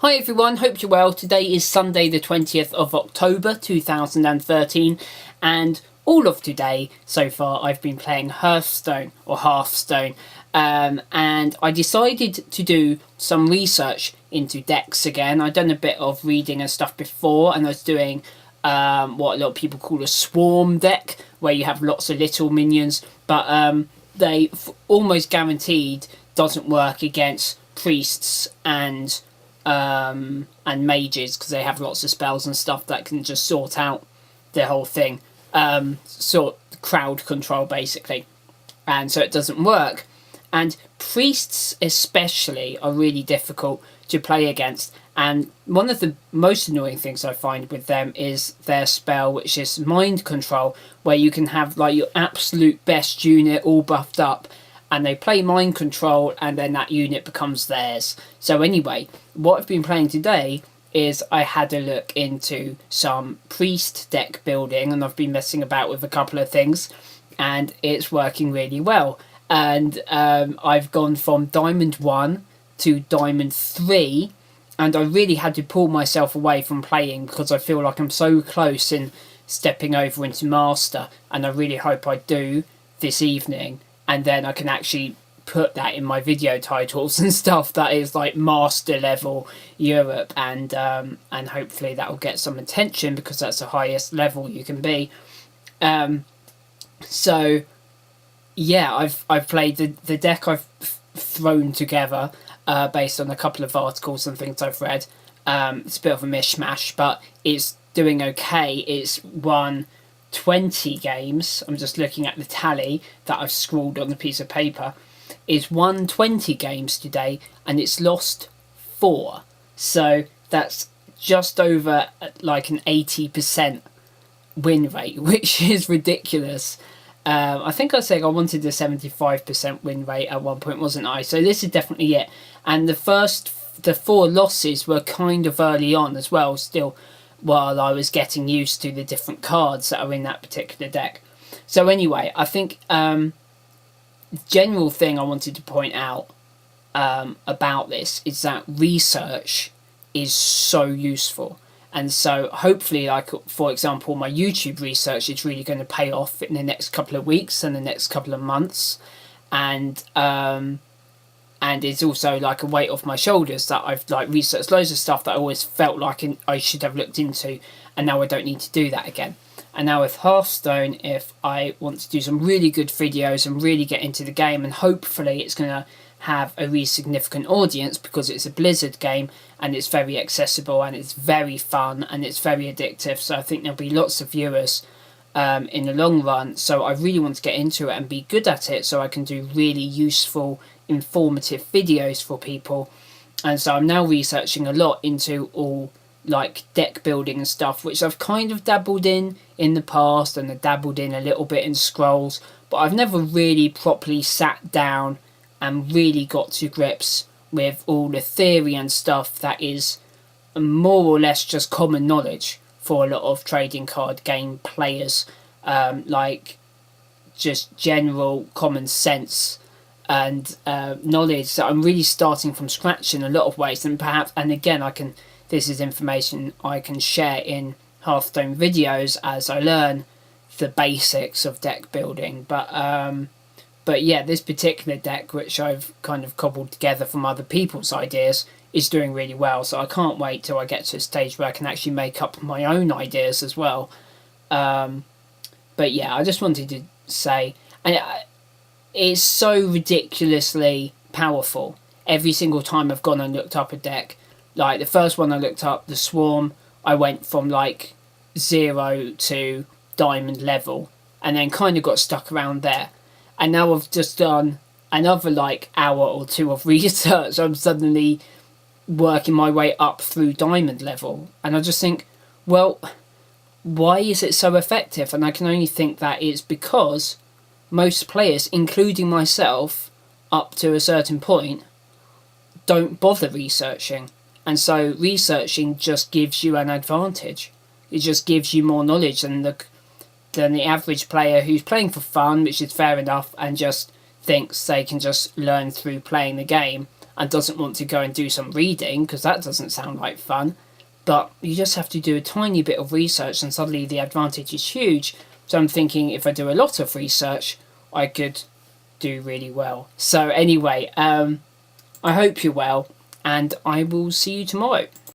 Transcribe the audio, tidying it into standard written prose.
Hi everyone, hope you're well. Today is Sunday the 20th of October 2013 and all of today so far I've been playing Hearthstone and I decided to do some research into decks again. I've done a bit of reading and stuff before, and I was doing what a lot of people call a swarm deck, where you have lots of little minions, but they almost guaranteed doesn't work against priests and mages, because they have lots of spells and stuff that can just sort out the whole thing, sort crowd control basically, and so it doesn't work. And priests especially are really difficult to play against, and one of the most annoying things I find with them is their spell, which is mind control, where you can have like your absolute best unit all buffed up, and they play mind control and then that unit becomes theirs. So anyway, what I've been playing today is I had a look into some priest deck building, and I've been messing about with a couple of things and it's working really well. And I've gone from Diamond 1 to Diamond 3, and I really had to pull myself away from playing because I feel like I'm so close in stepping over into Master, and I really hope I do this evening, and then I can actually put that in my video titles and stuff, that is like Master level Europe, and hopefully that will get some attention because that's the highest level you can be. So yeah, I've played the deck I've thrown together based on a couple of articles and things I've read. It's a bit of a mishmash, but it's doing okay. It's won 20 games. I'm just looking at the tally that I've scrawled on a piece of paper. It's won 20 games today and it's lost 4. So that's just over like an 80% win rate, which is ridiculous. I think I said I wanted a 75% win rate at one point, wasn't I? So this is definitely it. And the 4 losses were kind of early on as well, still, while I was getting used to the different cards that are in that particular deck. So anyway, I think the general thing I wanted to point out about this is that research is so useful. And so hopefully, like, for example, my YouTube research is really going to pay off in the next couple of weeks and the next couple of months. And it's also like a weight off my shoulders that I've like researched loads of stuff that I always felt like I should have looked into, and now I don't need to do that again. And now with Hearthstone, if I want to do some really good videos and really get into the game, and hopefully it's going to have a really significant audience because it's a Blizzard game and it's very accessible and it's very fun and it's very addictive, so I think there'll be lots of viewers in the long run. So I really want to get into it and be good at it so I can do really useful, informative videos for people. And so I'm now researching a lot into all like deck building and stuff, which I've kind of dabbled in the past, and I dabbled in a little bit in scrolls, but I've never really properly sat down and really got to grips with all the theory and stuff that is more or less just common knowledge for a lot of trading card game players, like just general common sense and knowledge that I'm really starting from scratch in a lot of ways. And perhaps, and again, this is information I can share in Hearthstone videos as I learn the basics of deck building. But yeah, this particular deck, which I've kind of cobbled together from other people's ideas, is doing really well. So I can't wait till I get to a stage where I can actually make up my own ideas as well. But yeah, I just wanted to say, and it's so ridiculously powerful. Every single time I've gone and looked up a deck, like the first one I looked up, the Swarm, I went from like 0 to Diamond level and then kind of got stuck around there. And now I've just done another like hour or 2 of research. I'm suddenly working my way up through Diamond level. And I just think, well, why is it so effective? And I can only think that it's because most players, including myself, up to a certain point, don't bother researching. And so researching just gives you an advantage. It just gives you more knowledge than the average player who's playing for fun, which is fair enough, and just thinks they can just learn through playing the game. and doesn't want to go and do some reading, because that doesn't sound like fun. But you just have to do a tiny bit of research and suddenly the advantage is huge. So I'm thinking if I do a lot of research, I could do really well. So anyway, I hope you're well, and I will see you tomorrow.